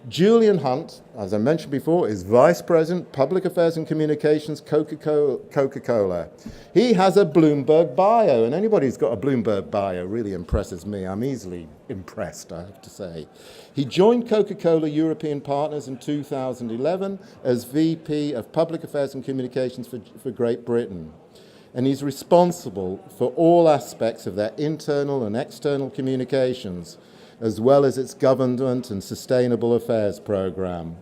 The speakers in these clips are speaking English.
Julian Hunt, as I mentioned before, is Vice President, Public Affairs and Communications, Coca-Cola. He has a Bloomberg bio, and anybody who's got a Bloomberg bio really impresses me. I'm easily impressed, I have to say. He joined Coca-Cola European Partners in 2011 as VP of Public Affairs and Communications for Great Britain. And he's responsible for all aspects of their internal and external communications, as well as its government and sustainable affairs program.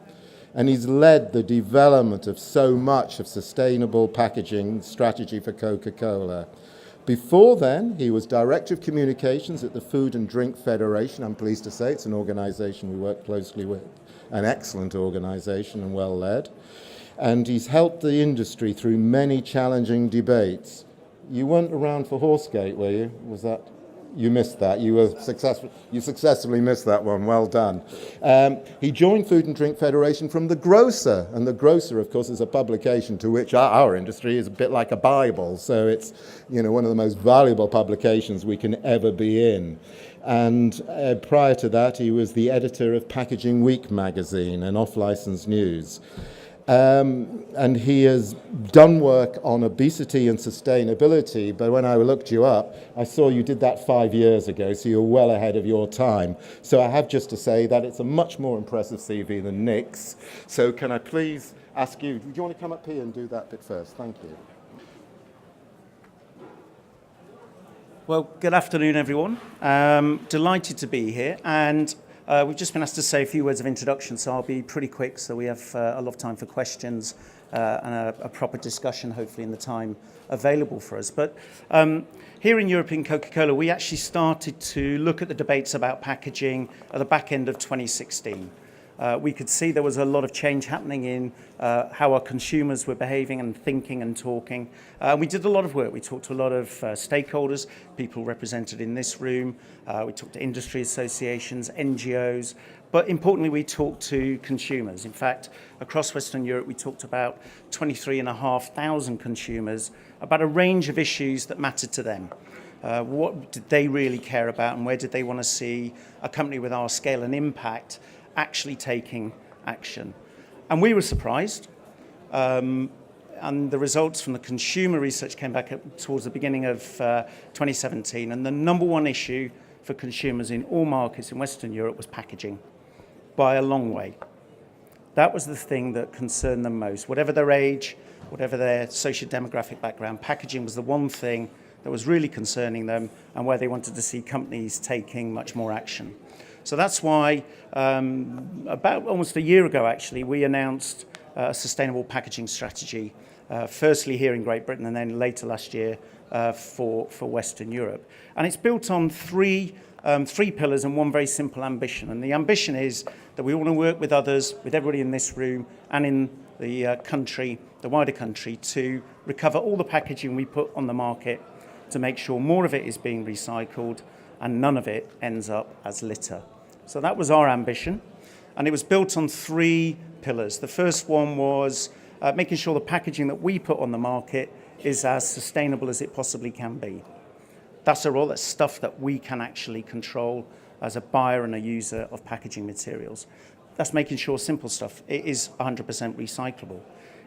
And he's led the development of so much of sustainable packaging strategy for Coca-Cola. Before then, he was Director of Communications at the Food and Drink Federation. I'm pleased to say it's an organization we work closely with, an excellent organization and well led. And he's helped the industry through many challenging debates. You weren't around for Horsegate, were you? Was that? You missed that. You were successful. You successfully missed that one. Well done. He joined Food and Drink Federation from The Grocer, and The Grocer, of course, is a publication to which our industry is a bit like a Bible. So it's, one of the most valuable publications we can ever be in. And prior to that, he was the editor of Packaging Week magazine and off-license news. And he has done work on obesity and sustainability, but when I looked you up, I saw you did that 5 years ago, so you're well ahead of your time. So I have just to say that it's a much more impressive CV than Nick's. So can I please ask you, do you want to come up here and do that bit first? Thank you. Well, good afternoon, everyone. Delighted to be here, and we've just been asked to say a few words of introduction, so I'll be pretty quick so we have a lot of time for questions and a proper discussion, hopefully, in the time available for us. But here in European Coca-Cola, we actually started to look at the debates about packaging at the back end of 2016. We could see there was a lot of change happening in how our consumers were behaving and thinking and talking. We did a lot of work. We talked to a lot of stakeholders, people represented in this room. We talked to industry associations, NGOs, but importantly, we talked to consumers. In fact, across Western Europe, we talked about 23,500 consumers about a range of issues that mattered to them. What did they really care about, and where did they want to see a company with our scale and impact actually taking action? And we were surprised. And the results from the consumer research came back towards the beginning of 2017. And the number one issue for consumers in all markets in Western Europe was packaging, by a long way. That was the thing that concerned them most. Whatever their age, whatever their socio-demographic background, packaging was the one thing that was really concerning them and where they wanted to see companies taking much more action. So that's why about almost a year ago, actually, we announced a sustainable packaging strategy, firstly here in Great Britain and then later last year for Western Europe. And it's built on three pillars and one very simple ambition. And the ambition is that we want to work with others, with everybody in this room and in the country, the wider country, to recover all the packaging we put on the market to make sure more of it is being recycled and none of it ends up as litter. So that was our ambition, and it was built on three pillars. The first one was making sure the packaging that we put on the market is as sustainable as it possibly can be. That's a role, that's stuff that we can actually control as a buyer and a user of packaging materials. That's making sure simple stuff, it is 100% recyclable.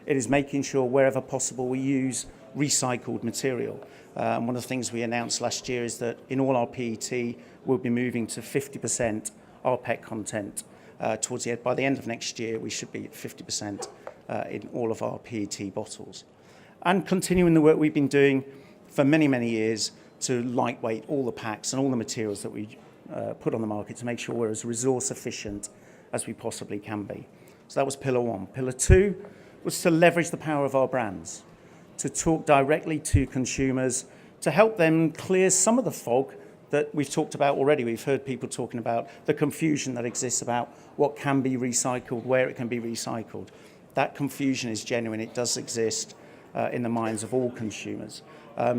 It is making sure wherever possible we use recycled material. One of the things we announced last year is that in all our PET, we'll be moving to 50% rPET content towards the end. By the end of next year, we should be at 50% in all of our PET bottles. And continuing the work we've been doing for many, many years to lightweight all the packs and all the materials that we put on the market to make sure we're as resource efficient as we possibly can be. So that was pillar one. Pillar two was to leverage the power of our brands, to talk directly to consumers, to help them clear some of the fog that we've talked about already. We've heard people talking about the confusion that exists about what can be recycled, where it can be recycled. That confusion is genuine. It does exist in the minds of all consumers.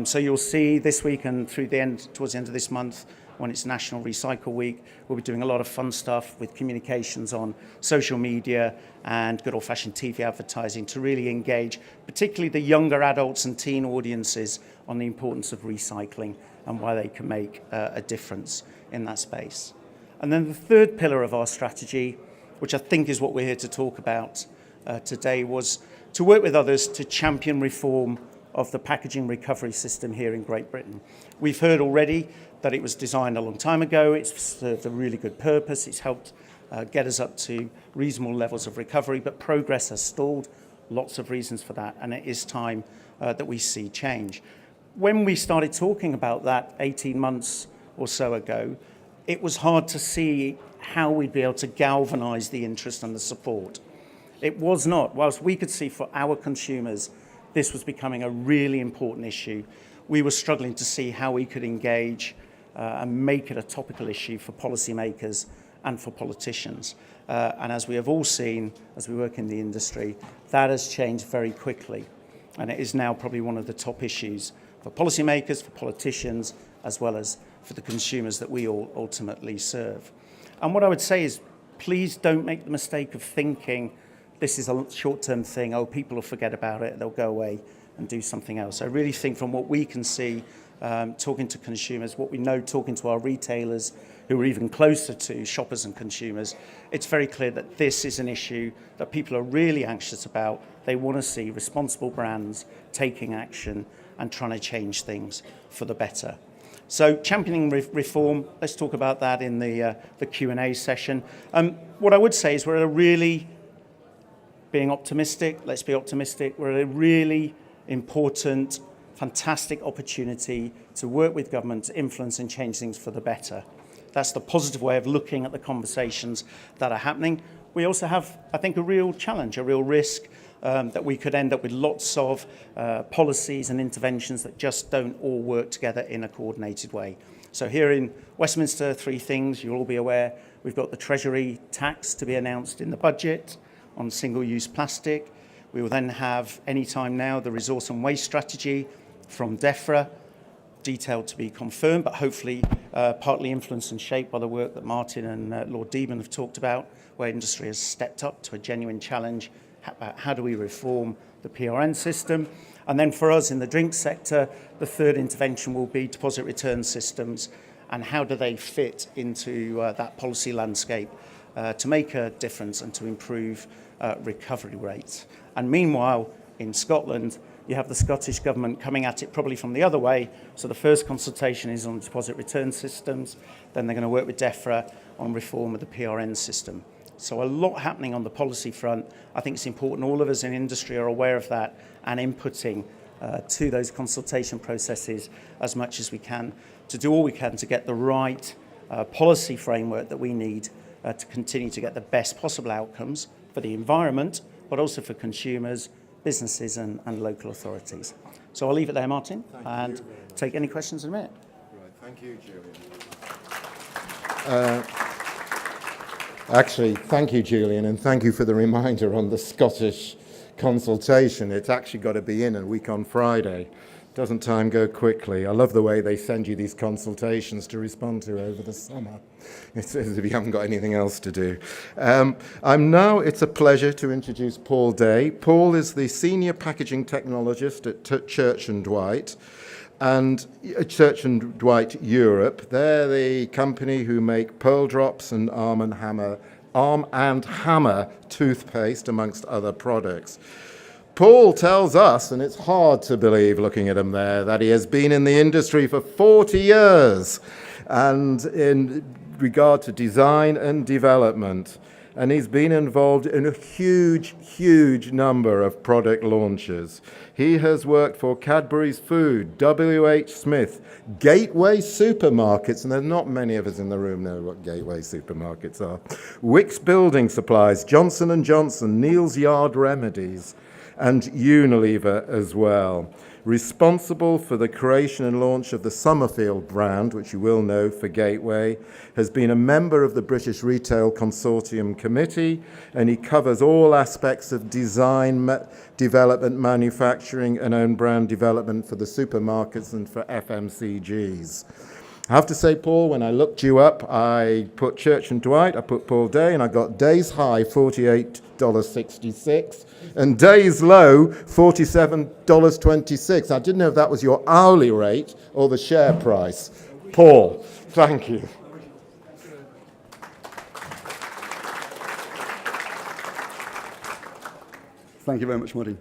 So you'll see this week and towards the end of this month, when it's National Recycle Week, we'll be doing a lot of fun stuff with communications on social media and good old-fashioned TV advertising to really engage, particularly the younger adults and teen audiences, on the importance of recycling and why they can make a difference in that space. And then the third pillar of our strategy which I think is what we're here to talk about today, was to work with others to champion reform of the packaging recovery system here in Great Britain. We've heard already that it was designed a long time ago. It's served a really good purpose. It's helped get us up to reasonable levels of recovery, but progress has stalled. Lots of reasons for that, and it is time that we see change. When we started talking about that 18 months or so ago, it was hard to see how we'd be able to galvanise the interest and the support. It was not. Whilst we could see for our consumers this was becoming a really important issue, we were struggling to see how we could engage and make it a topical issue for policymakers and for politicians. And as we have all seen, as we work in the industry, that has changed very quickly. And it is now probably one of the top issues for policymakers, for politicians, as well as for the consumers that we all ultimately serve. And what I would say is, please don't make the mistake of thinking this is a short-term thing, oh, people will forget about it, they'll go away and do something else. I really think from what we can see, talking to consumers, what we know talking to our retailers who are even closer to shoppers and consumers, it's very clear that this is an issue that people are really anxious about. They want to see responsible brands taking action and trying to change things for the better. So championing reform, let's talk about that in the Q&A session. What I would say is we're at a really, being optimistic, let's be optimistic, we're at a really important, fantastic opportunity to work with government to influence and change things for the better. That's the positive way of looking at the conversations that are happening. We also have, I think, a real challenge, a real risk that we could end up with lots of policies and interventions that just don't all work together in a coordinated way. So here in Westminster, three things you'll all be aware. We've got the Treasury tax to be announced in the budget on single-use plastic. We will then have, any time now, the resource and waste strategy from DEFRA, detailed to be confirmed, but hopefully partly influenced and shaped by the work that Martin and Lord Deben have talked about, where industry has stepped up to a genuine challenge about how do we reform the PRN system. And then for us in the drink sector, the third intervention will be deposit return systems and how do they fit into that policy landscape to make a difference and to improve recovery rates. And meanwhile, in Scotland, you have the Scottish Government coming at it probably from the other way. So the first consultation is on deposit return systems. Then they're going to work with DEFRA on reform of the PRN system. So a lot happening on the policy front. I think it's important all of us in industry are aware of that and inputting to those consultation processes as much as we can to do all we can to get the right policy framework that we need to continue to get the best possible outcomes for the environment, but also for consumers, businesses and local authorities. So I'll leave it there, Martin, and take any questions in a minute. Right, thank you, Julian. Actually, thank you, Julian, and thank you for the reminder on the Scottish consultation. It's actually got to be in a week on Friday. Doesn't time go quickly? I love the way they send you these consultations to respond to over the summer. It's as if you haven't got anything else to do. It's a pleasure to introduce Paul Day. Paul is the Senior Packaging Technologist at Church & Dwight. And Church & Dwight Europe, they're the company who make Pearl Drops and Arm and Hammer toothpaste, amongst other products. Paul tells us, and it's hard to believe looking at him there, that he has been in the industry for 40 years and in regard to design and development. And he's been involved in a huge number of product launches. He has worked for Cadbury's Food, W.H. Smith, Gateway Supermarkets, and there's not many of us in the room know what Gateway Supermarkets are, Wickes Building Supplies, Johnson & Johnson, Neal's Yard Remedies, and Unilever as well. Responsible for the creation and launch of the Summerfield brand, which you will know for Gateway, has been a member of the British Retail Consortium Committee, and he covers all aspects of design, development, manufacturing, and own brand development for the supermarkets and for FMCGs. I have to say, Paul, when I looked you up, I put Church & Dwight, I put Paul Day, and I got Day's high, $48.66, and Day's low, $47.26. I didn't know if that was your hourly rate or the share price. Paul, thank you. Thank you very much, Martin.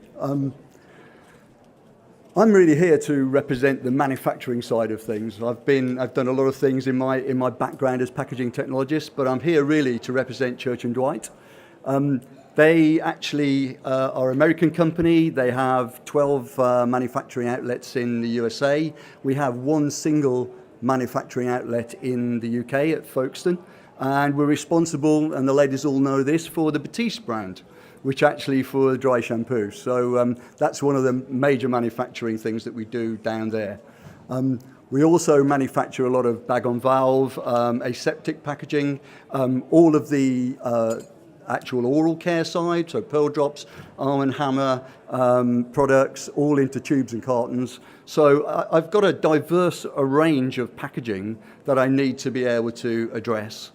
I'm really here to represent the manufacturing side of things. I've done a lot of things in my background as packaging technologist, but I'm here really to represent Church & Dwight. They actually are an American company. They have 12 manufacturing outlets in the USA. We have one single manufacturing outlet in the UK at Folkestone, and we're responsible, and the ladies all know this, for the Batiste brand, which actually for dry shampoo. So that's one of the major manufacturing things that we do down there. We also manufacture a lot of bag-on-valve, aseptic packaging, all of the actual oral care side, so Pearl Drops, Arm & Hammer products, all into tubes and cartons. So I've got a diverse range of packaging that I need to be able to address.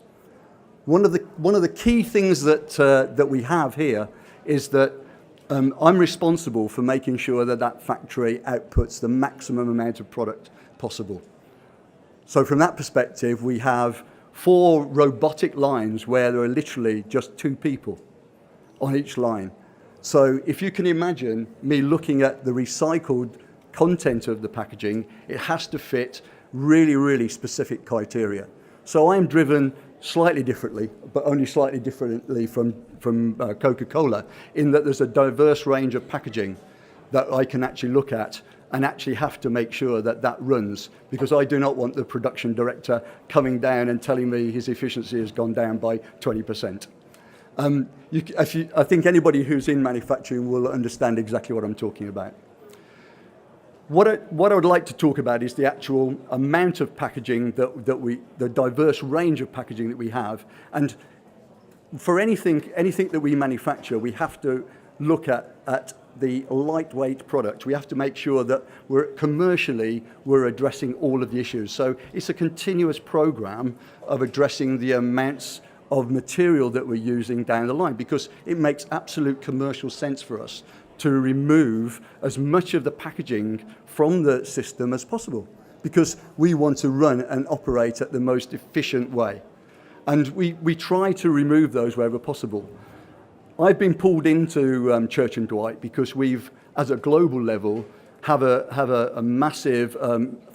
One of the key things that we have here is that I'm responsible for making sure that factory outputs the maximum amount of product possible. So from that perspective, we have 4 robotic lines where there are literally just 2 people on each line. So if you can imagine me looking at the recycled content of the packaging, it has to fit really, really specific criteria. So I'm driven slightly differently, but only slightly differently from Coca-Cola, in that there's a diverse range of packaging that I can actually look at and actually have to make sure that runs, because I do not want the production director coming down and telling me his efficiency has gone down by 20%. I think anybody who's in manufacturing will understand exactly what I'm talking about. What I would like to talk about is the actual amount of packaging the diverse range of packaging that we have. And for anything that we manufacture, we have to look at the lightweight product. We have to make sure that commercially we're addressing all of the issues. So it's a continuous program of addressing the amounts of material that we're using down the line, because it makes absolute commercial sense for us to remove as much of the packaging from the system as possible, because we want to run and operate at the most efficient way. And we try to remove those wherever possible. I've been pulled into Church & Dwight because we've, as a global level, have a massive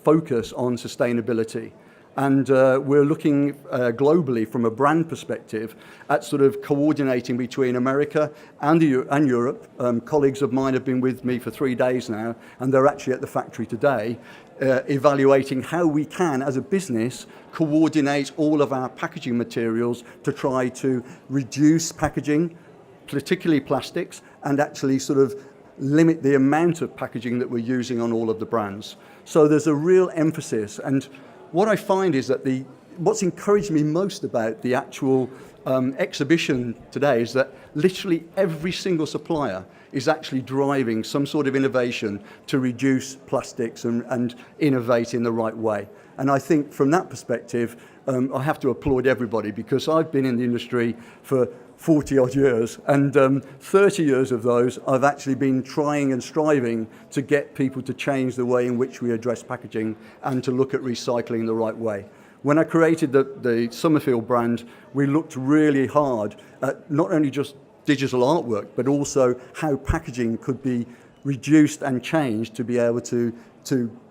focus on sustainability. And we're looking globally from a brand perspective at sort of coordinating between America and Europe. Colleagues of mine have been with me for 3 days now, and they're actually at the factory today, evaluating how we can, as a business, coordinate all of our packaging materials to try to reduce packaging, particularly plastics, and actually sort of limit the amount of packaging that we're using on all of the brands. So there's a real emphasis. And what I find is that what's encouraged me most about the actual exhibition today is that literally every single supplier is actually driving some sort of innovation to reduce plastics and innovate in the right way. And I think from that perspective, I have to applaud everybody, because I've been in the industry for 40 odd years, and 30 years of those I've actually been trying and striving to get people to change the way in which we address packaging and to look at recycling the right way. When I created the Summerfield brand, we looked really hard at not only just digital artwork, but also how packaging could be reduced and changed to be able to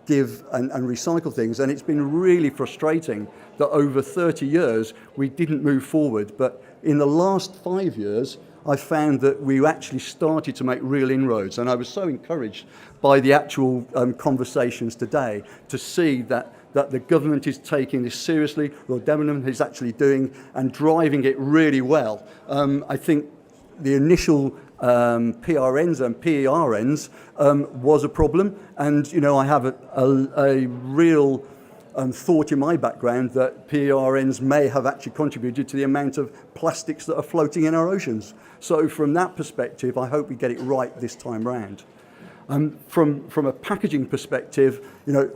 give and recycle things. And it's been really frustrating that over 30 years we didn't move forward. But in the last 5 years, I found that we actually started to make real inroads. And I was so encouraged by the actual conversations today to see that the government is taking this seriously. Lord Debenham is actually doing and driving it really well. I think the initial PRNs and PERNs was a problem, and I have a real thought in my background that PRNs may have actually contributed to the amount of plastics that are floating in our oceans. So from that perspective, I hope we get it right this time round. From a packaging perspective,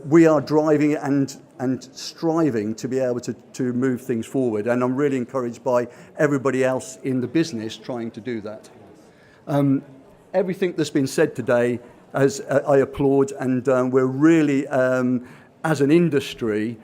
we are driving and striving to be able to move things forward, and I'm really encouraged by everybody else in the business trying to do that. Everything that's been said today, I applaud, and we're really, as an industry,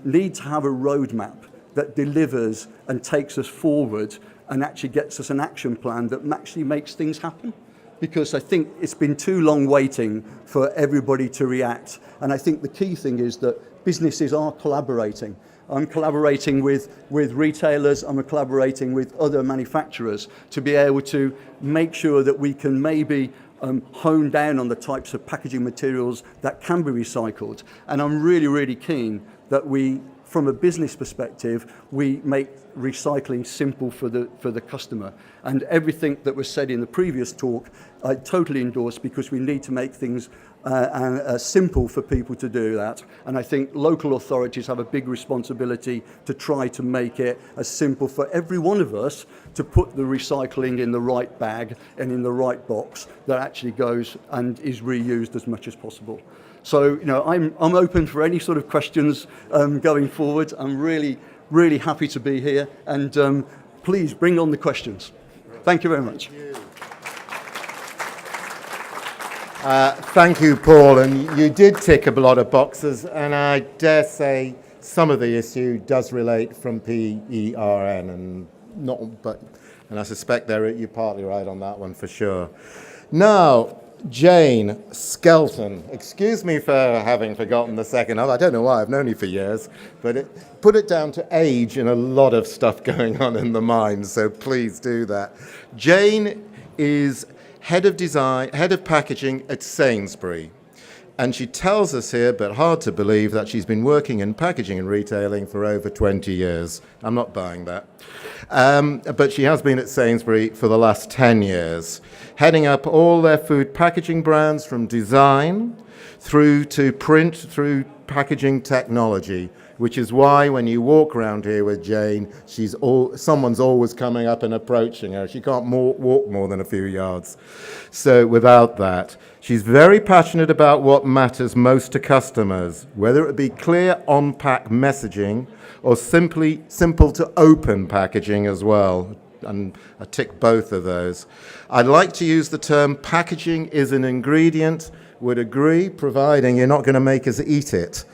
need to have a roadmap that delivers and takes us forward and actually gets us an action plan that actually makes things happen. because I think it's been too long waiting for everybody to react. And I think the key thing is that businesses are collaborating. I'm collaborating with retailers, I'm collaborating with other manufacturers to be able to make sure that we can maybe hone down on the types of packaging materials that can be recycled. And I'm really, really keen that we, from a business perspective, we make recycling simple for the customer. And everything that was said in the previous talk, I totally endorse, because we need to make things simple for people to do that. And I think local authorities have a big responsibility to try to make it as simple for every one of us to put the recycling in the right bag and in the right box that actually goes and is reused as much as possible. So, I'm open for any sort of questions going forward. I'm really, really happy to be here, and please bring on the questions. Thank you very much. Thank you, Paul. And you did tick a lot of boxes, and I dare say some of the issue does relate from PERN, and I suspect you're partly right on that one for sure. Now, Jane Skelton, excuse me for having forgotten the second. I don't know why, I've known you for years, but put it down to age and a lot of stuff going on in the mind, so please do that. Jane is head of design, head of packaging at Sainsbury. And she tells us here, but hard to believe, that she's been working in packaging and retailing for over 20 years. I'm not buying that. But she has been at Sainsbury for the last 10 years, heading up all their food packaging brands from design through to print, through packaging technology, which is why when you walk around here with Jane, someone's always coming up and approaching her. She can't walk more than a few yards. So without that, she's very passionate about what matters most to customers, whether it be clear on-pack messaging or simple to open packaging as well. And I tick both of those. I'd like to use the term packaging is an ingredient, would agree, providing you're not going to make us eat it.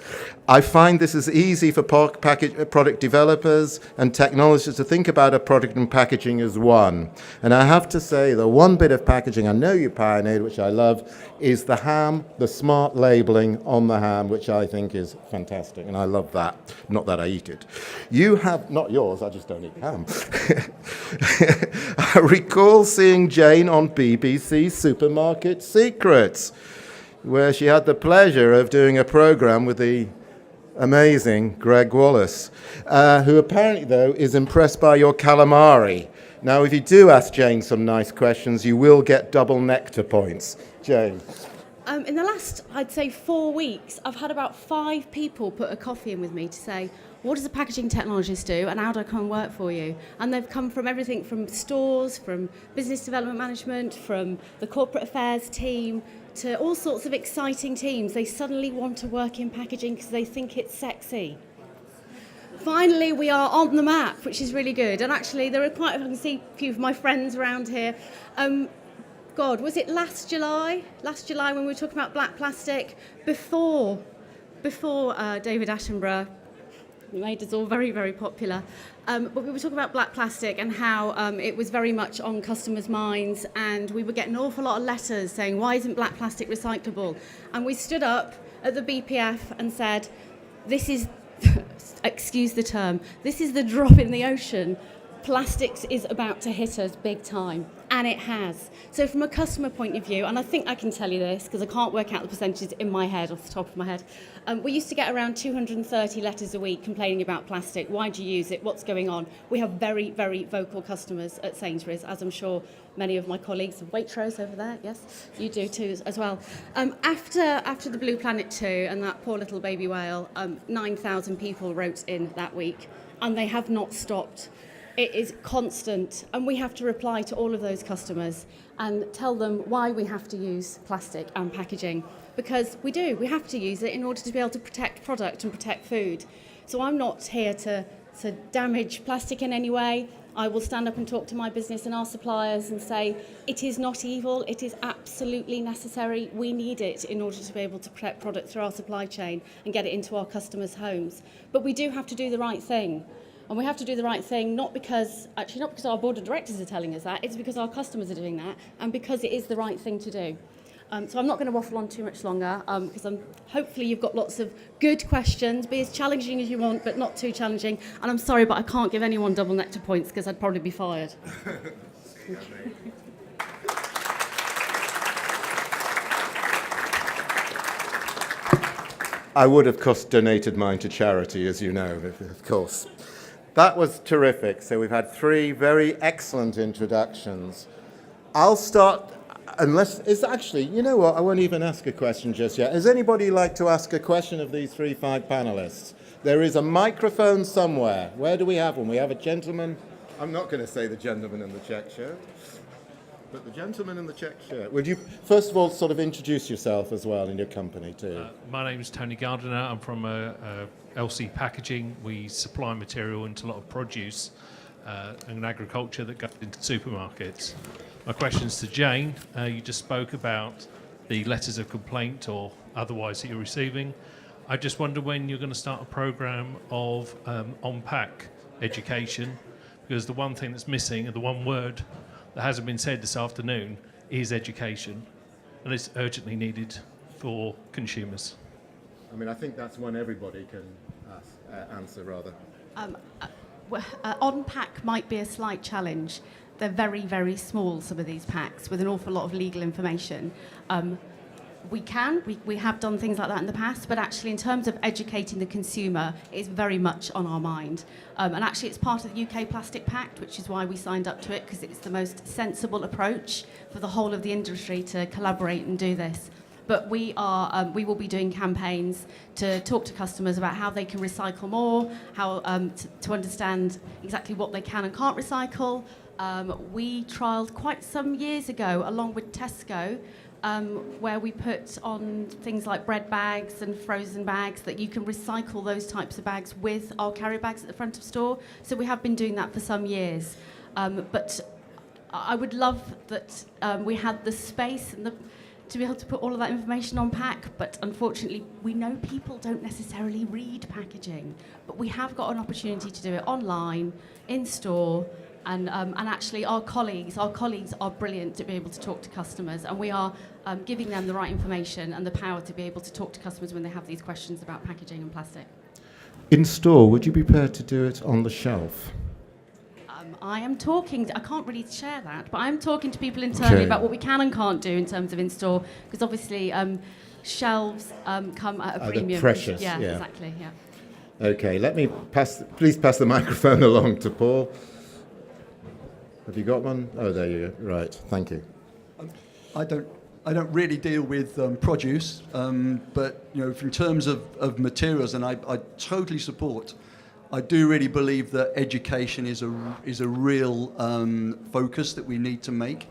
I find this is easy for product developers and technologists to think about a product and packaging as one. And I have to say, the one bit of packaging I know you pioneered, which I love, is the ham, the smart labeling on the ham, which I think is fantastic. And I love that. Not that I eat it. You have, not yours, I just don't eat ham. I recall seeing Jane on BBC Supermarket Secrets, where she had the pleasure of doing a program with the amazing Greg Wallace, who apparently, though, is impressed by your calamari. Now, if you do ask Jane some nice questions, you will get double nectar points. Jane. In the last, I'd say 4 weeks, I've had about 5 people put a coffee in with me to say, what does a packaging technologist do and how do I come and work for you? And they've come from everything from stores, from business development management, from the corporate affairs team, to all sorts of exciting teams. They suddenly want to work in packaging because they think it's sexy. Finally, we are on the map, which is really good. And actually, there are I can see a few of my friends around here. Was it last July? Last July when we were talking about black plastic, before David Attenborough made us all very, very popular. But we were talking about black plastic and how it was very much on customers' minds, and we were getting an awful lot of letters saying, why isn't black plastic recyclable? And we stood up at the BPF and said, this is, excuse the term, this is the drop in the ocean. Plastics is about to hit us big time, and it has. So from a customer point of view, and I think I can tell you this because I can't work out the percentages in my head off the top of my head, we used to get around 230 letters a week complaining about plastic. Why do you use it? What's going on? We have very, very vocal customers at Sainsbury's, as I'm sure many of my colleagues, Waitrose over there, yes, you do too as well. After the Blue Planet 2 and that poor little baby whale, 9,000 people wrote in that week, and they have not stopped. It is constant, and we have to reply to all of those customers and tell them why we have to use plastic and packaging, because we have to use it in order to be able to protect product and protect food. So I'm not here to damage plastic in any way. I will stand up and talk to my business and our suppliers and say, it is not evil, it is absolutely necessary. We need it in order to be able to protect product through our supply chain and get it into our customers' homes. But we do have to do the right thing. And we have to do the right thing, not because our board of directors are telling us that, it's because our customers are doing that, and because it is the right thing to do. So I'm not going to waffle on too much longer, because hopefully you've got lots of good questions. Be as challenging as you want, but not too challenging. And I'm sorry, but I can't give anyone double nectar points because I'd probably be fired. I would, of course, donated mine to charity, as you know, of course. That was terrific. So we've had 3 very excellent introductions. I'll start, you know what, I won't even ask a question just yet. Does anybody like to ask a question of these 3 fine panelists? There is a microphone somewhere. Where do we have one? We have a gentleman. I'm not going to say the gentleman in the check shirt. But the gentleman in the check shirt, would you first of all sort of introduce yourself as well and your company too? My name is Tony Gardiner. I'm from LC Packaging. We supply material into a lot of produce and agriculture that goes into supermarkets. My question's to Jane. You just spoke about the letters of complaint or otherwise that you're receiving. I just wonder when you're going to start a program of on-pack education, because the one thing that's missing, and the one word that hasn't been said this afternoon, is education, and it's urgently needed for consumers. I mean, I think that's one everybody can answer, rather. On-pack might be a slight challenge. They're very, very small, some of these packs, with an awful lot of legal information. We have done things like that in the past, but actually in terms of educating the consumer, it's very much on our mind. And actually it's part of the UK Plastic Pact, which is why we signed up to it, because it's the most sensible approach for the whole of the industry to collaborate and do this. But we will be doing campaigns to talk to customers about how they can recycle more, how to understand exactly what they can and can't recycle. We trialled quite some years ago, along with Tesco, where we put on things like bread bags and frozen bags that you can recycle those types of bags with our carrier bags at the front of store. So we have been doing that for some years. But I would love that we had the space and to be able to put all of that information on pack, but unfortunately we know people don't necessarily read packaging. But we have got an opportunity to do it online, in store, and actually our colleagues are brilliant to be able to talk to customers, and we are giving them the right information and the power to be able to talk to customers when they have these questions about packaging and plastic. In store, would you be prepared to do it on the shelf? I can't really share that, but I'm talking to people internally about what we can and can't do in terms of in-store, because obviously shelves come at a premium. They're precious, yeah, yeah. Exactly, yeah. Okay, please pass the microphone along to Paul. Have you got one? Oh, there you go. Right, thank you. I don't really deal with produce, but in terms of materials, and I totally support. I do really believe that education is a real focus that we need to make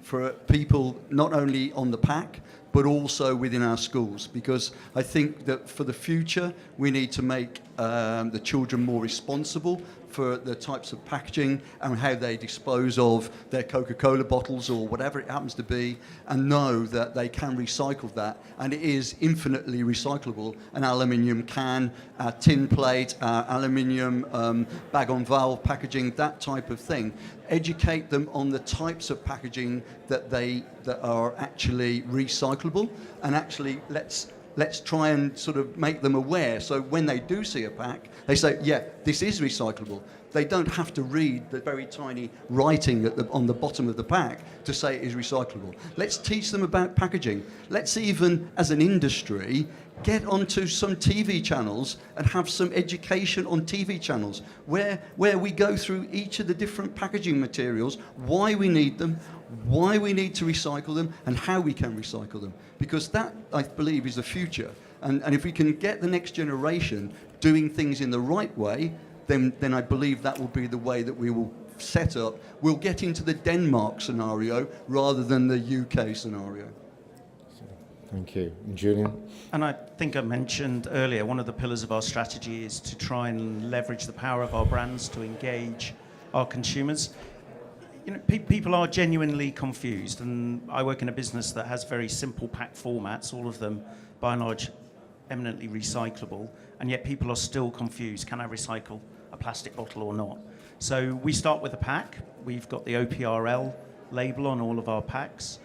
for people, not only on the pack, but also within our schools, because I think that for the future we need to make the children more responsible for the types of packaging and how they dispose of their Coca-Cola bottles or whatever it happens to be, and know that they can recycle that, and it is infinitely recyclable. An aluminium can, a tin plate, aluminium bag on valve packaging, that type of thing. Educate them on the types of packaging that are actually recyclable, and actually let's try and sort of make them aware, so when they do see a pack, they say, yeah, this is recyclable. They don't have to read the very tiny writing on the bottom of the pack to say it is recyclable. Let's teach them about packaging. Let's even, as an industry, get onto some TV channels and have some education on TV channels where we go through each of the different packaging materials, why we need them, why we need to recycle them, and how we can recycle them. Because that, I believe, is the future. And if we can get the next generation doing things in the right way, then I believe that will be the way that we will set up. We'll get into the Denmark scenario rather than the UK scenario. Thank you. And Julian? And I think I mentioned earlier, one of the pillars of our strategy is to try and leverage the power of our brands to engage our consumers. People are genuinely confused, and I work in a business that has very simple pack formats, all of them by and large eminently recyclable, and yet people are still confused. Can I recycle a plastic bottle or not. So we start with a pack. We've got the OPRL label on all of our packs.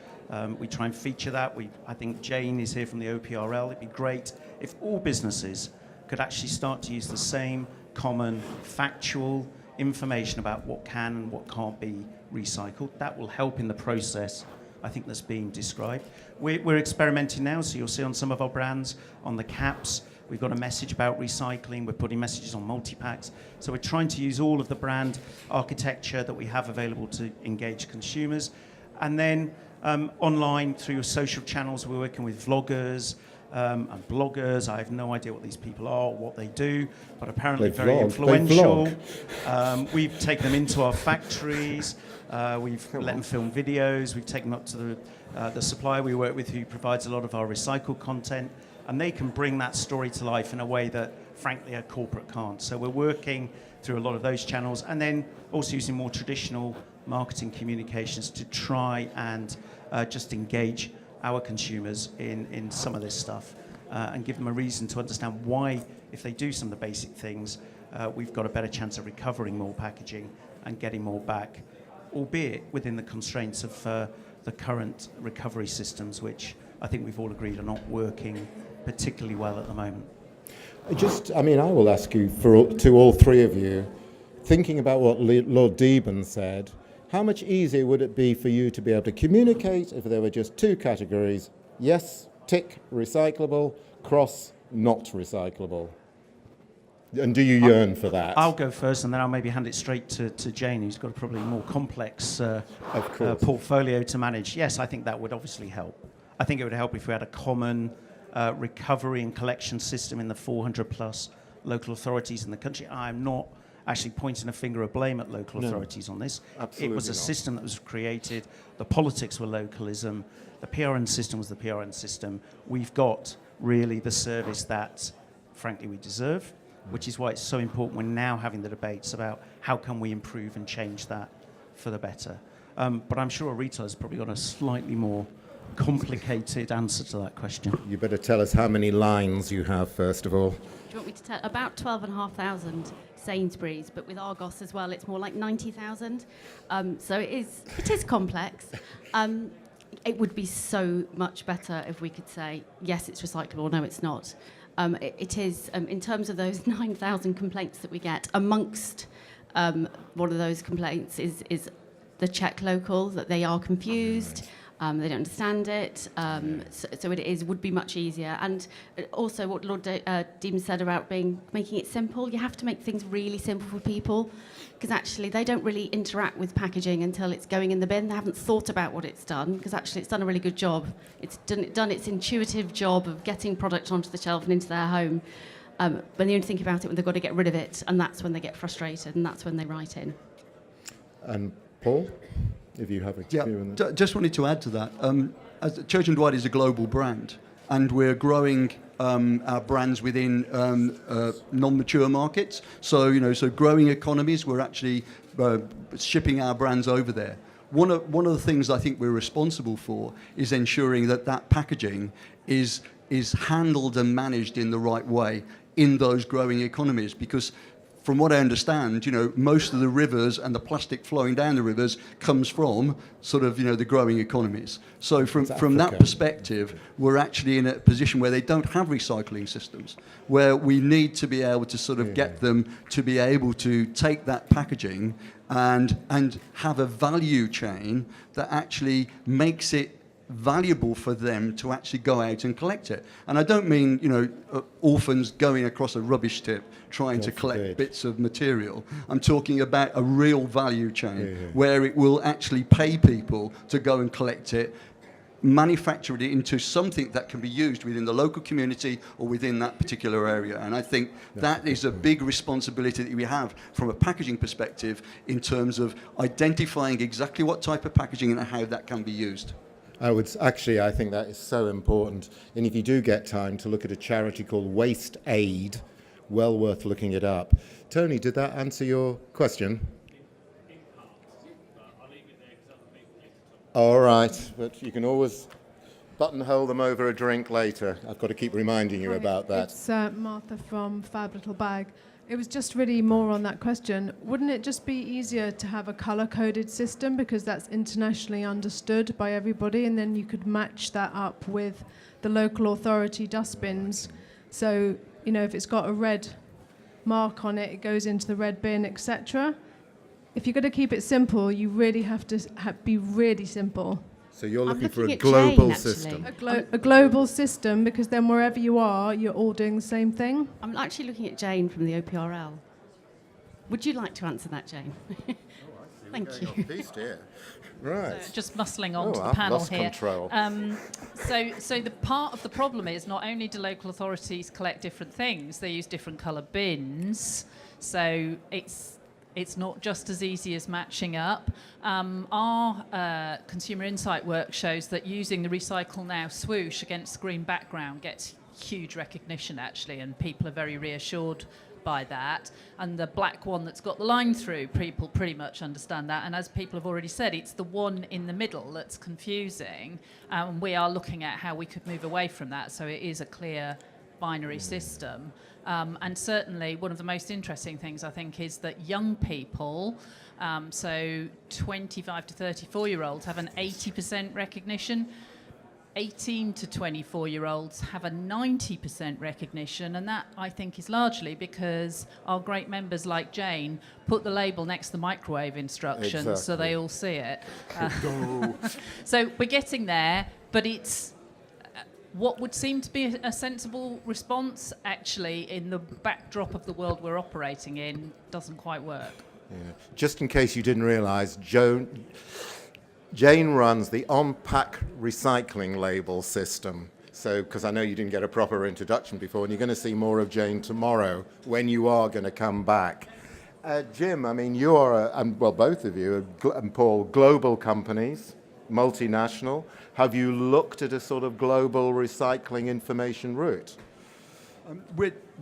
We try and feature that. I think Jane is here from the OPRL. It'd be great if all businesses could actually start to use the same common factual information about what can and what can't be recycled. That will help in the process, I think, that's being described. We're experimenting now, so you'll see on some of our brands, on the caps, we've got a message about recycling. We're putting messages on multi-packs. So we're trying to use all of the brand architecture that we have available to engage consumers. And then online, through social channels, we're working with vloggers and bloggers. I have no idea what these people are or what they do, but apparently They very vlog. influential. They We've taken them into our factories. We've let them film videos. We've taken them up to the supplier we work with, who provides a lot of our recycled content, and they can bring that story to life in a way that, frankly, a corporate can't. So we're working through a lot of those channels, and then also using more traditional marketing communications to try and just engage our consumers in some of this stuff and give them a reason to understand why, if they do some of the basic things, we've got a better chance of recovering more packaging and getting more back, albeit within the constraints of the current recovery systems, which I think we've all agreed are not working particularly well at the moment. I will ask you, to all three of you, thinking about what Lord Deben said, how much easier would it be for you to be able to communicate if there were just two categories? Yes, tick, recyclable, cross, not recyclable. And do you yearn for that? I'll go first, and then I'll maybe hand it straight to Jane, who's got a probably more complex portfolio to manage. Yes, I think that would obviously help. I think it would help if we had a common recovery and collection system in the 400 plus local authorities in the country. I'm not actually pointing a finger of blame at local authorities on this. Absolutely it was a system that was created. The politics were localism. The PRN system was the PRN system. We've got really the service that, frankly, we deserve, which is why it's so important we're now having the debates about how can we improve and change that for the better. But I'm sure a retailer's probably got a slightly more complicated answer to that question. You better tell us how many lines you have, first of all. Do you want me to tell? About 12,500 Sainsbury's, but with Argos as well, it's more like 90,000. So it is complex. It would be so much better if we could say, yes, it's recyclable, no, it's not. It is, in terms of those 9,000 complaints that we get, amongst one of those complaints is the Czech local, that they are confused. They don't understand it, so it would be much easier. And also what Lord Deben said about making it simple. You have to make things really simple for people, because actually they don't really interact with packaging until it's going in the bin. They haven't thought about what it's done, because actually it's done a really good job. It's done its intuitive job of getting product onto the shelf and into their home. But they only think about it when they've got to get rid of it, and that's when they get frustrated, and that's when they write in. And Paul? If you have a view on that. Just wanted to add to that. As Church and Dwight is a global brand, and we're growing our brands within non-mature markets. So growing economies, we're actually shipping our brands over there. One of the things I think we're responsible for is ensuring that packaging is handled and managed in the right way in those growing economies, because from what I understand, most of the rivers and the plastic flowing down the rivers comes from the growing economies. So from that perspective, we're actually in a position where they don't have recycling systems, where we need to be able to get them to be able to take that packaging and have a value chain that actually makes it valuable for them to actually go out and collect it. And I don't mean, orphans going across a rubbish tip trying to collect bits of material. I'm talking about a real value chain where it will actually pay people to go and collect it, manufacture it into something that can be used within the local community or within that particular area. And I think that is a big responsibility that we have from a packaging perspective in terms of identifying exactly what type of packaging and how that can be used. I think that is so important. And if you do get time to look at a charity called Waste Aid, well worth looking it up. Tony, did that answer your question? All right, but you can always buttonhole them over a drink later. I've got to keep reminding you about that. It's Martha from Fab Little Bag. It was just really more on that question. Wouldn't it just be easier to have a color-coded system because that's internationally understood by everybody, and then you could match that up with the local authority dustbins? So, you know, if it's got a red mark on it, it goes into the red bin, etc. If you're going to keep it simple, you really have to be really simple. So you're looking for a looking at global Jane, system. actually. A global system, because then wherever you are, you're all doing the same thing. I'm actually looking at Jane from the OPRL. Would you like to answer that, Jane? Thank you. Feast here. Right. Just muscling on to the I've panel lost here. control. So the part of the problem is not only do local authorities collect different things, they use different colour bins. So it's not just as easy as matching up. Our consumer insight work shows that using the Recycle Now swoosh against the green background gets huge recognition, actually, and people are very reassured by that. And the black one that's got the line through, people pretty much understand that. And as people have already said, it's the one in the middle that's confusing. We are looking at how we could move away from that, so it is a clear binary system. And certainly one of the most interesting things, I think, is that young people, so 25 to 34-year-olds, have an 80% recognition. 18 to 24-year-olds have a 90% recognition, and that, I think, is largely because our great members like Jane put the label next to the microwave instructions so they all see it. So we're getting there, but it's what would seem to be a sensible response, actually, in the backdrop of the world we're operating in, doesn't quite work. Yeah. Just in case you didn't realise, Jane runs the on-pack recycling label system. So, because I know you didn't get a proper introduction before, and you're going to see more of Jane tomorrow when you are going to come back. Jim, I mean, you are, well, both of you, and Paul, global companies, multinational. Have you looked at a sort of global recycling information route?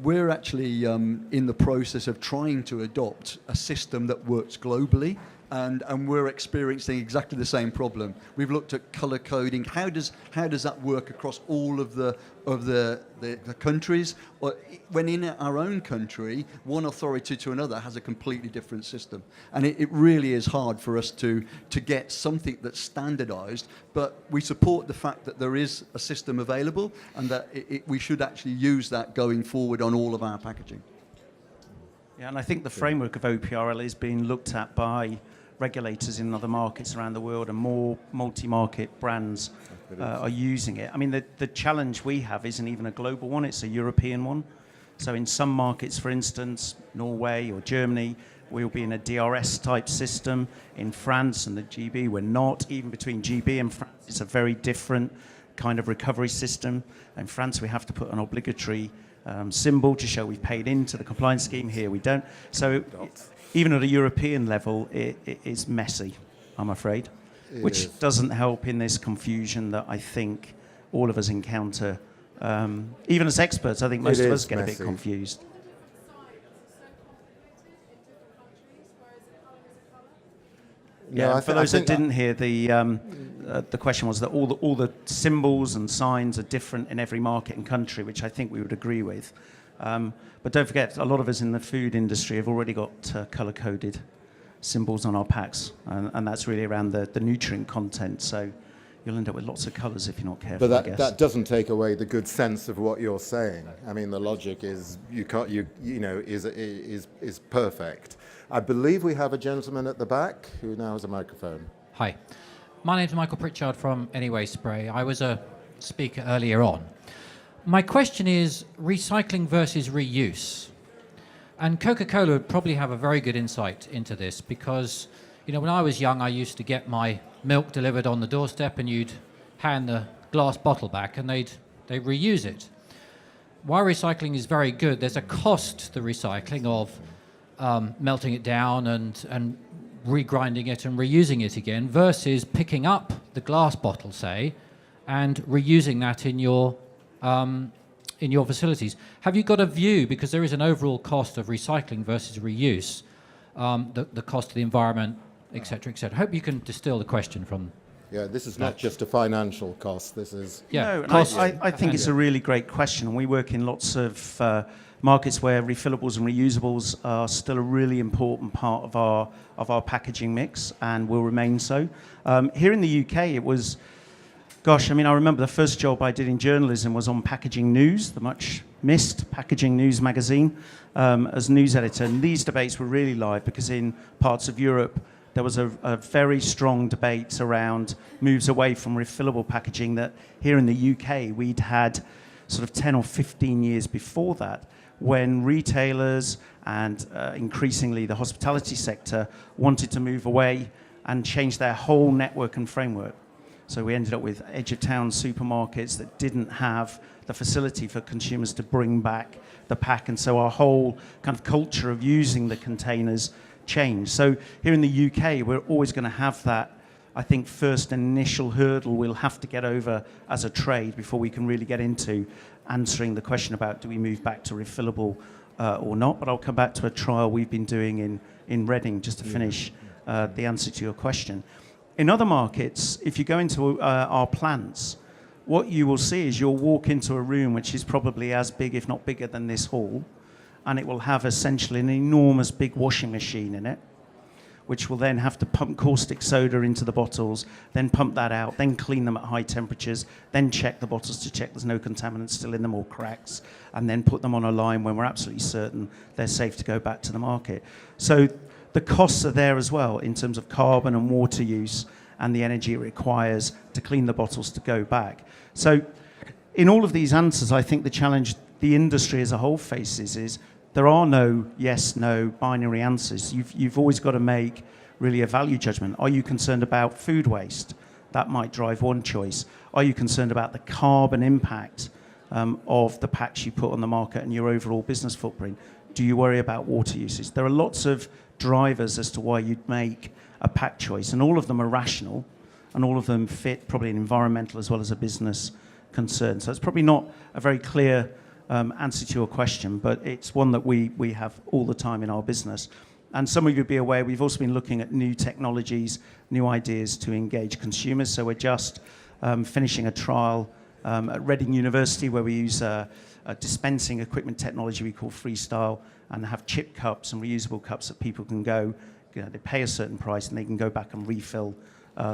We're actually in the process of trying to adopt a system that works globally, and we're experiencing exactly the same problem. We've looked at color coding. How does that work across all of the countries? Or when in our own country, one authority to another has a completely different system, and it really is hard for us to get something that's standardized. But we support the fact that there is a system available, and that we should actually use that going forward on all of our packaging. Yeah, and I think the framework of OPRL is being looked at by regulators in other markets around the world, and more multi-market brands are using it. I mean, the challenge we have isn't even a global one, it's a European one. So in some markets, for instance, Norway or Germany, we'll be in a DRS type system. In France and the GB, we're not. Even between GB and France, it's a very different kind of recovery system. In France, we have to put an obligatory symbol to show we've paid into the compliance scheme. Here we don't. So even at a European level, it is messy, I'm afraid, which doesn't help in this confusion that I think all of us encounter. Even as experts, I think most of us get a bit confused. Yeah, for those that didn't hear, the question was that all the symbols and signs are different in every market and country, which I think we would agree with. But don't forget, a lot of us in the food industry have already got colour-coded symbols on our packs, and that's really around the nutrient content. So you'll end up with lots of colours if you're not careful. But that doesn't take away the good sense of what you're saying. I mean, the logic is is perfect. I believe we have a gentleman at the back who now has a microphone. Hi, my name's Michael Pritchard from Anyway Spray. I was a speaker earlier on. My question is recycling versus reuse. And Coca-Cola would probably have a very good insight into this because, you know, when I was young, I used to get my milk delivered on the doorstep and you'd hand the glass bottle back and they'd reuse it. While recycling is very good, there's a cost to the recycling of melting it down and regrinding it and reusing it again versus picking up the glass bottle, say, and reusing that in your facilities. Have you got a view, because there is an overall cost of recycling versus reuse, the cost to the environment, etc., etc. I hope you can distill the question from Yeah, this is not just a financial cost. This is No, and cost. I think it's a really great question. We work in lots of markets where refillables and reusables are still a really important part of our packaging mix and will remain so. Here in the UK, it was, gosh, I mean, I remember the first job I did in journalism was on Packaging News, the much missed Packaging News magazine, as news editor. And these debates were really live because in parts of Europe, there was a very strong debate around moves away from refillable packaging that here in the UK we'd had sort of 10 or 15 years before that, when retailers and increasingly the hospitality sector wanted to move away and change their whole network and framework. So we ended up with edge of town supermarkets that didn't have the facility for consumers to bring back the pack, and so our whole kind of culture of using the containers changed. So here in the UK, we're always going to have that, I think, first initial hurdle we'll have to get over as a trade before we can really get into answering the question about do we move back to refillable or not. But I'll come back to a trial we've been doing in Reading just to finish the answer to your question. In other markets, if you go into our plants, what you will see is you'll walk into a room which is probably as big, if not bigger, than this hall, and it will have essentially an enormous big washing machine in it, which will then have to pump caustic soda into the bottles, then pump that out, then clean them at high temperatures, then check the bottles to check there's no contaminants still in them or cracks, and then put them on a line when we're absolutely certain they're safe to go back to the market. So the costs are there as well in terms of carbon and water use and the energy it requires to clean the bottles to go back. So in all of these answers, I think the challenge the industry as a whole faces is there are no yes, no binary answers. You've always got to make really a value judgment. Are you concerned about food waste? That might drive one choice. Are you concerned about the carbon impact of the packs you put on the market and your overall business footprint? Do you worry about water usage? There are lots of drivers as to why you'd make a pack choice, and all of them are rational, and all of them fit probably an environmental as well as a business concern. So it's probably not a very clear answer to your question, but it's one that we have all the time in our business. And some of you will be aware we've also been looking at new technologies, new ideas to engage consumers. So we're just finishing a trial at Reading University where we use a dispensing equipment technology we call Freestyle, and have chip cups and reusable cups that people can go, they pay a certain price and they can go back and refill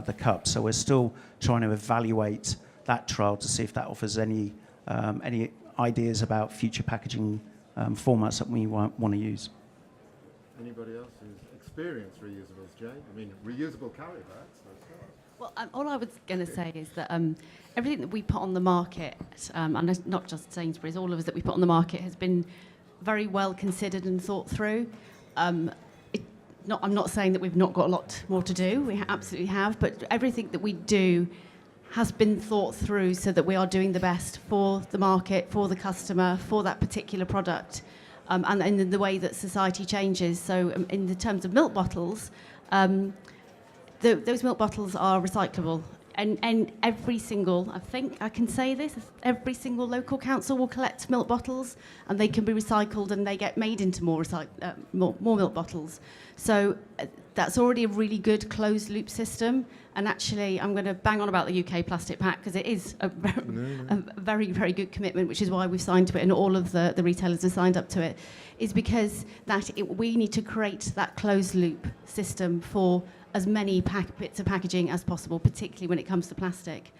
the cup. So we're still trying to evaluate that trial to see if that offers any ideas about future packaging formats that we want to use. Anybody else who's experienced reusables, Jay? I mean, reusable carry bags. Well, all I was going to say is that everything that we put on the market, and not just Sainsbury's, all of us that we put on the market has been very well considered and thought through. I'm not saying that we've not got a lot more to do. We absolutely have, but everything that we do has been thought through so that we are doing the best for the market, for the customer, for that particular product, and in the way that society changes. So in the terms of milk bottles, those milk bottles are recyclable. And every single, I think I can say this, every single local council will collect milk bottles and they can be recycled and they get made into more milk bottles. So that's already a really good closed loop system. And actually, I'm going to bang on about the UK plastic pack because it is a very, very good commitment, which is why we've signed to it and all of the retailers have signed up to it, is because we need to create that closed loop system for as many bits of packaging as possible, particularly when it comes to plastic.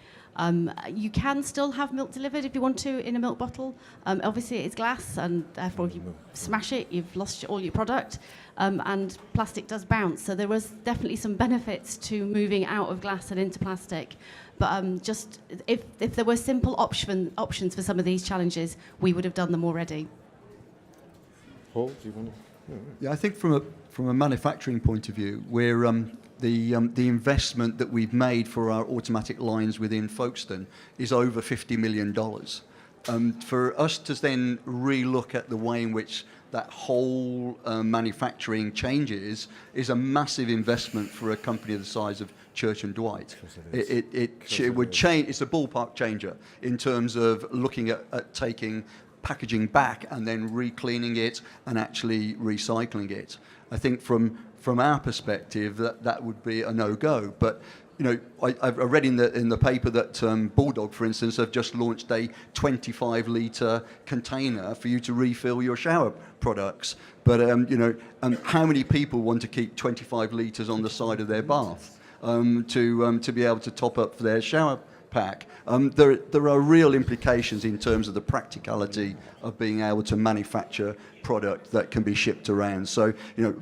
You can still have milk delivered if you want to in a milk bottle. Obviously, it's glass, and therefore, if you smash it, you've lost all your product. And plastic does bounce, so there was definitely some benefits to moving out of glass and into plastic. But just if there were simple options for some of these challenges, we would have done them already. Paul, do you want to? Yeah, I think from a manufacturing point of view, we're the investment that we've made for our automatic lines within Folkestone is over $50 million. For us to then relook at the way in which that whole manufacturing changes is a massive investment for a company the size of Church and Dwight. It would change. It's a ballpark changer in terms of looking at taking packaging back and then re-cleaning it and actually recycling it. I think from our perspective that would be a no-go. But you know, I read in the paper that Bulldog, for instance, have just launched a 25-litre container for you to refill your shower products. But you know, how many people want to keep 25 litres on the side of their bath to be able to top up their shower pack? There are real implications in terms of the practicality of being able to manufacture product that can be shipped around. So, you know,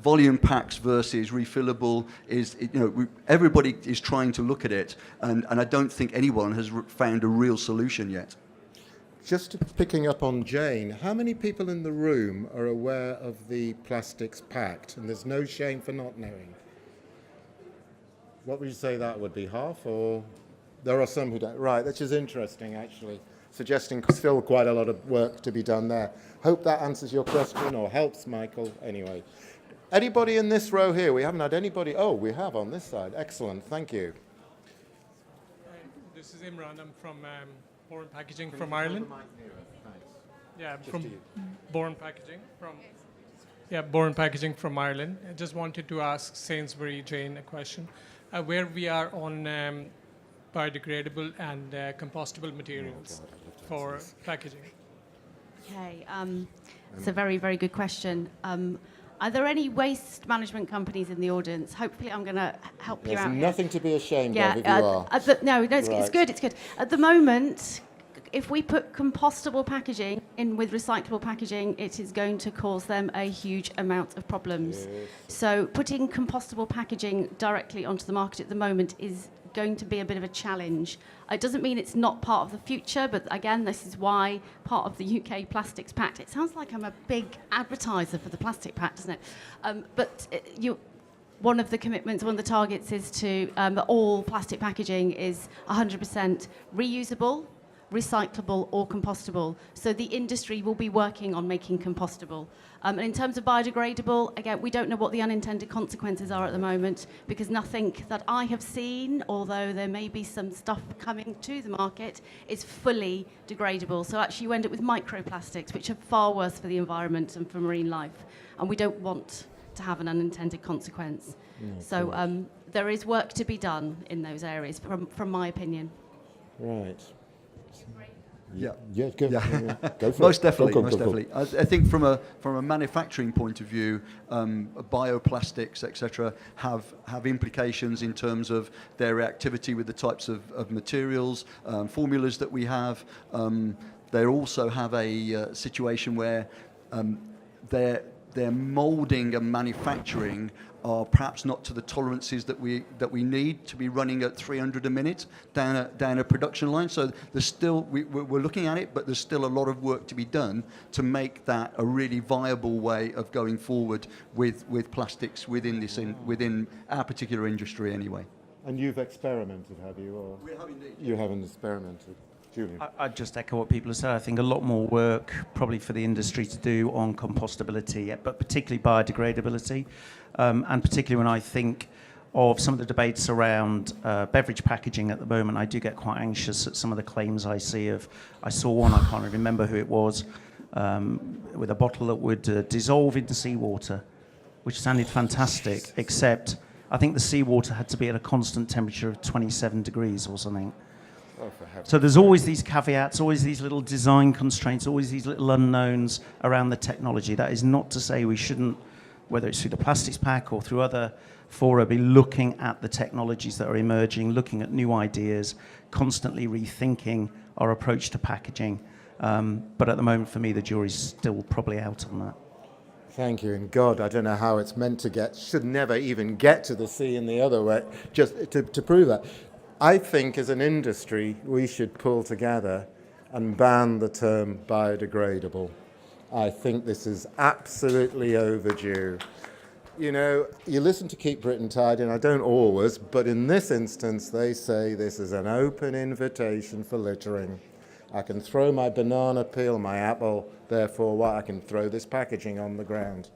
volume packs versus refillable is, you know, everybody is trying to look at it, and I don't think anyone has found a real solution yet. Just picking up on Jane, how many people in the room are aware of the Plastics Pact? And there's no shame for not knowing. What would you say that would be, half, or? There are some who don't. Right, which is interesting, actually, suggesting still quite a lot of work to be done there. Hope that answers your question, or helps, Michael. Anyway, anybody in this row here? We haven't had anybody. Oh, we have on this side. Excellent, thank you. This is Imran. I'm from Bourne Packaging from Ireland. Yeah, I'm from Bourne Packaging from Ireland. I just wanted to ask Sainsbury Jane a question. Where we are on biodegradable and compostable materials for packaging. Okay, it's a very, very good question. Are there any waste management companies in the audience? Hopefully I'm going to help you out There's here. nothing to be ashamed of if you are. No, it's Right. good, it's good. At the moment, if we put compostable packaging in with recyclable packaging, it is going to cause them a huge amount of problems. Yes. So putting compostable packaging directly onto the market at the moment is going to be a bit of a challenge. It doesn't mean it's not part of the future, but again, this is why part of the UK Plastics Pact, it sounds like I'm a big advertiser for the Plastic Pact, doesn't it? One of the commitments, one of the targets is to that all plastic packaging is 100% reusable, recyclable or compostable. So the industry will be working on making compostable. And in terms of biodegradable, again, we don't know what the unintended consequences are at the moment because nothing that I have seen, although there may be some stuff coming to the market, is fully degradable. So actually you end up with microplastics, which are far worse for the environment and for marine life. And we don't want to have an unintended consequence. So there is work to be done in those areas, from my opinion. Right. Yeah. Yeah, go, go for Most it. definitely, Go, most go, go. definitely. I think from a manufacturing point of view, bioplastics, etc., have implications in terms of their reactivity with the types of materials, formulas that we have. They also have a situation where their moulding and manufacturing are perhaps not to the tolerances that we need to be running at 300 a minute down a production line. So there's still we're looking at it, but there's still a lot of work to be done to make that a really viable way of going forward with plastics within our particular industry anyway. And you've experimented, have you? Or We have indeed. you haven't experimented. Julian. I'd just echo what people have said. I think a lot more work probably for the industry to do on compostability, but particularly biodegradability. And particularly when I think of some of the debates around beverage packaging at the moment, I do get quite anxious at some of the claims I see of, I saw one, I can't remember who it was, with a bottle that would dissolve into seawater, which sounded fantastic, except I think the seawater had to be at a constant temperature of 27 degrees or something. Oh, for heaven's So there's always these caveats, always these little design constraints, always these little unknowns around the technology. That is not to say we shouldn't, whether it's through the Plastics Pact or through other fora, be looking at the technologies that are emerging, looking at new ideas, constantly rethinking our approach to packaging. But at the moment, for me, the jury's still probably out on that. Thank you. And God, I don't know how it's meant to get, should never even get to the sea in the other way, just to prove that. I think as an industry, we should pull together and ban the term biodegradable. I think this is absolutely overdue. You know, you listen to Keep Britain Tidy, and I don't always, but in this instance, they say this is an open invitation for littering. I can throw my banana peel, my apple, therefore I can throw this packaging on the ground.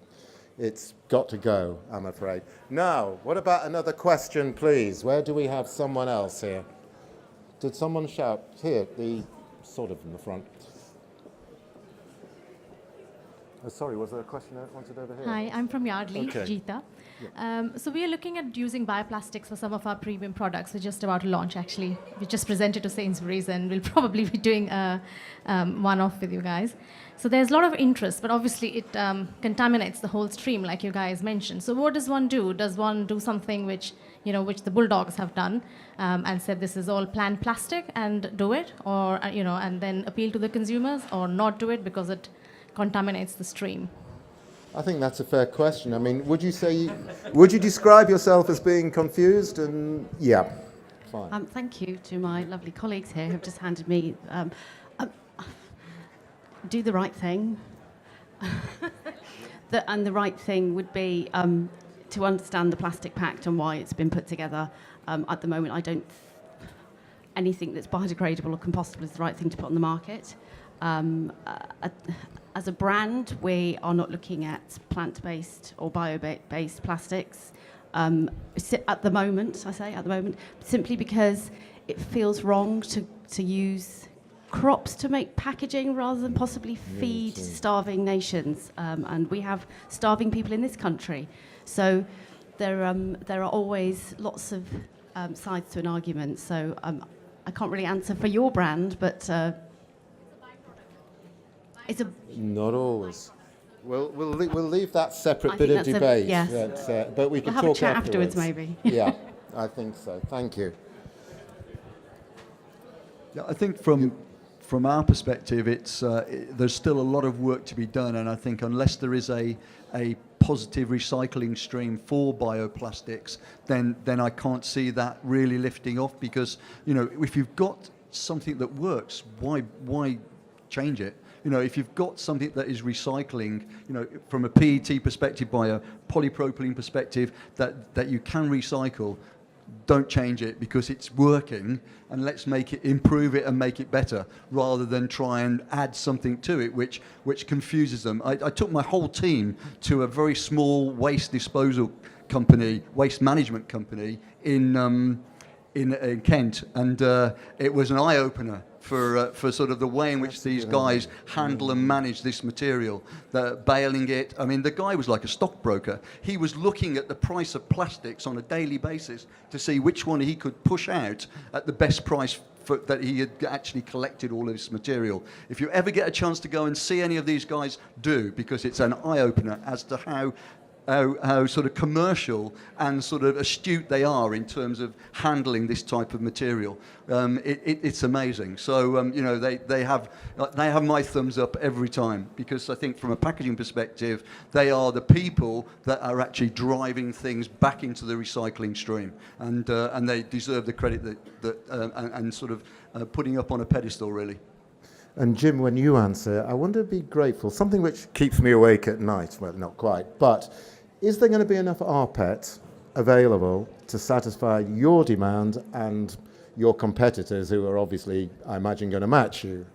It's got to go, I'm afraid. Now, what about another question, please? Where do we have someone else here? Did someone shout? Here, the sort of in the front. Sorry, was there a question I wanted over here? Hi, I'm from Yardley, Okay. Geeta. So we are looking at using bioplastics for some of our premium products. We're just about to launch, actually. We just presented to Sainsbury's, and we'll probably be doing a one-off with you guys. So there's a lot of interest, but obviously it contaminates the whole stream, like you guys mentioned. So what does one do? Does one do something which the Bulldogs have done and said this is all plant plastic and do it, or and then appeal to the consumers, or not do it because it contaminates the stream? I think that's a fair question. I mean, would you describe yourself as being confused? And yeah, fine. Thank you to my lovely colleagues here who've just handed me do the right thing. And the right thing would be to understand the Plastic Pact and why it's been put together. At the moment, I don't anything that's biodegradable or compostable is the right thing to put on the market. As a brand, we are not looking at plant-based or bio-based plastics at the moment, simply because it feels wrong to use crops to make packaging rather than possibly feed starving nations. And we have starving people in this country. So there are always lots of sides to an argument. So I can't really answer for your brand, but it's a... Not always. We'll leave that separate I bit think of that's debate. yes. But we can We'll have talk a chat afterwards, maybe. Yeah, I think so. Thank you. Yeah, I think from our perspective, there's still a lot of work to be done, and I think unless there is a positive recycling stream for bioplastics, then I can't see that really lifting off, because if you've got something that works, why change it? If you've got something that is recycling, from a PET perspective, by a polypropylene perspective, that you can recycle, don't change it because it's working, and let's improve it and make it better, rather than try and add something to it which confuses them. I took my whole team to a very small waste disposal company, waste management company in Kent, and it was an eye-opener for sort of the way in which these guys handle and manage this material, baling it. I mean, the guy was like a stockbroker. He was looking at the price of plastics on a daily basis to see which one he could push out at the best price that he had actually collected all of this material. If you ever get a chance to go and see any of these guys, do, because it's an eye-opener as to how sort of commercial and sort of astute they are in terms of handling this type of material. It's amazing. So they have my thumbs up every time, because I think from a packaging perspective, they are the people that are actually driving things back into the recycling stream, and they deserve the credit and sort of putting up on a pedestal, really. And Jim, when you answer, I want to be grateful. Something which keeps me awake at night. Well, not quite, but is there going to be enough rPET available to satisfy your demand and your competitors, who are obviously, I imagine, going to match you?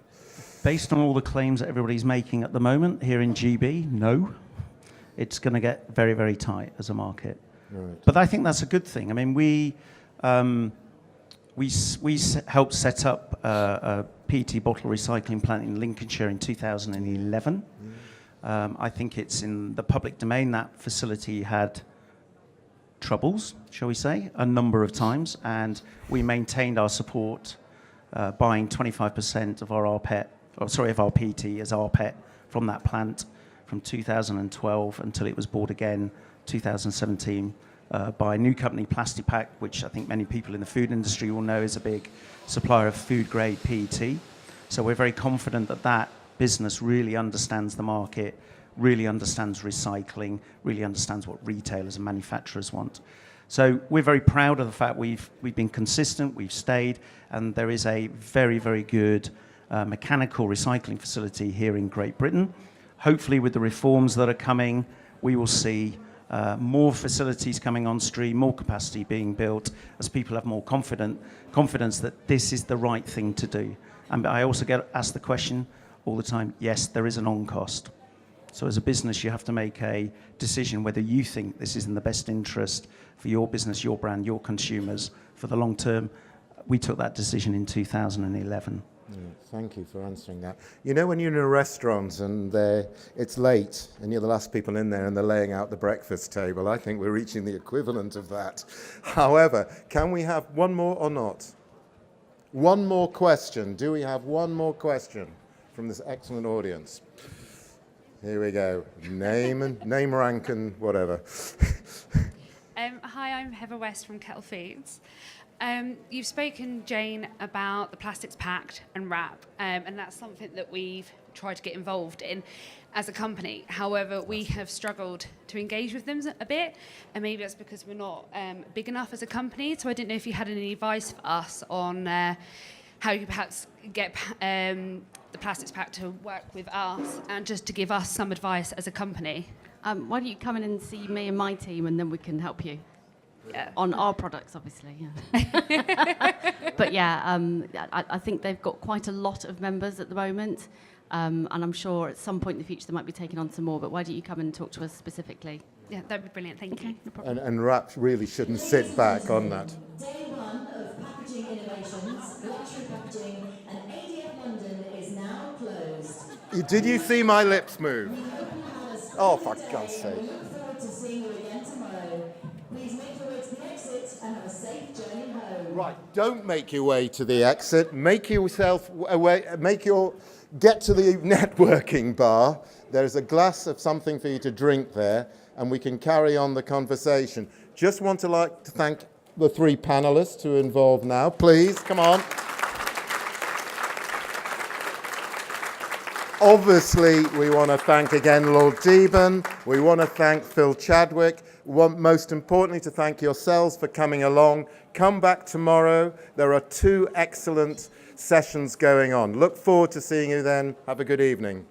Based on all the claims that everybody's making at the moment here in GB, no. It's going to get very, very tight as a market. Right. But I think that's a good thing. I mean, we helped set up a PET bottle recycling plant in Lincolnshire in 2011. I think it's in the public domain. That facility had troubles, shall we say, a number of times, and we maintained our support, buying 25% of our PET as rPET from that plant from 2012 until it was bought again 2017 by a new company, Plastic Pact, which I think many people in the food industry will know is a big supplier of food-grade PET. So we're very confident that that business really understands the market, really understands recycling, really understands what retailers and manufacturers want. So we're very proud of the fact we've been consistent, we've stayed, and there is a very, very good mechanical recycling facility here in Great Britain. Hopefully with the reforms that are coming, we will see more facilities coming on stream, more capacity being built as people have more confidence that this is the right thing to do. And I also get asked the question all the time, yes, there is an on-cost. So as a business, you have to make a decision whether you think this is in the best interest for your business, your brand, your consumers for the long term. We took that decision in 2011. Thank you for answering that. You know, when you're in a restaurant and it's late and you're the last people in there and they're laying out the breakfast table, I think we're reaching the equivalent of that. However, can we have one more or not? One more question. Do we have one more question from this excellent audience? Here we go. Name, rank, and whatever. Hi, I'm Heather West from Kettle Foods. You've spoken, Jane, about the Plastics Pact and WRAP, and that's something that we've tried to get involved in as a company. However, we have struggled to engage with them a bit, and maybe that's because we're not big enough as a company. So I didn't know if you had any advice for us on how you perhaps get the Plastics Pact to work with us, and just to give us some advice as a company. Why don't you come in and see me and my team, and then we can help you. On our products, obviously. Yeah. But yeah, I think they've got quite a lot of members at the moment, and I'm sure at some point in the future they might be taking on some more. But why don't you come and talk to us specifically? Yeah, that'd be brilliant. Thank you. No problem. And WRAP really shouldn't sit back on that. Day one of Packaging Innovations, luxury packaging, and ADF London is now closed. Did you see my lips move? Oh, for God's sake. We look forward to seeing you again tomorrow. Please make your way to the exit and have a safe journey home. Right, don't make your way to the exit. Make yourself away. Get to the networking bar. There's a glass of something for you to drink there, and we can carry on the conversation. Just want to thank the three panelists who are involved now. Please, come on. Obviously, we want to thank again Lord Deben. We want to thank Phil Chadwick. We want, most importantly, to thank yourselves for coming along. Come back tomorrow. There are 2 excellent sessions going on. Look forward to seeing you then. Have a good evening.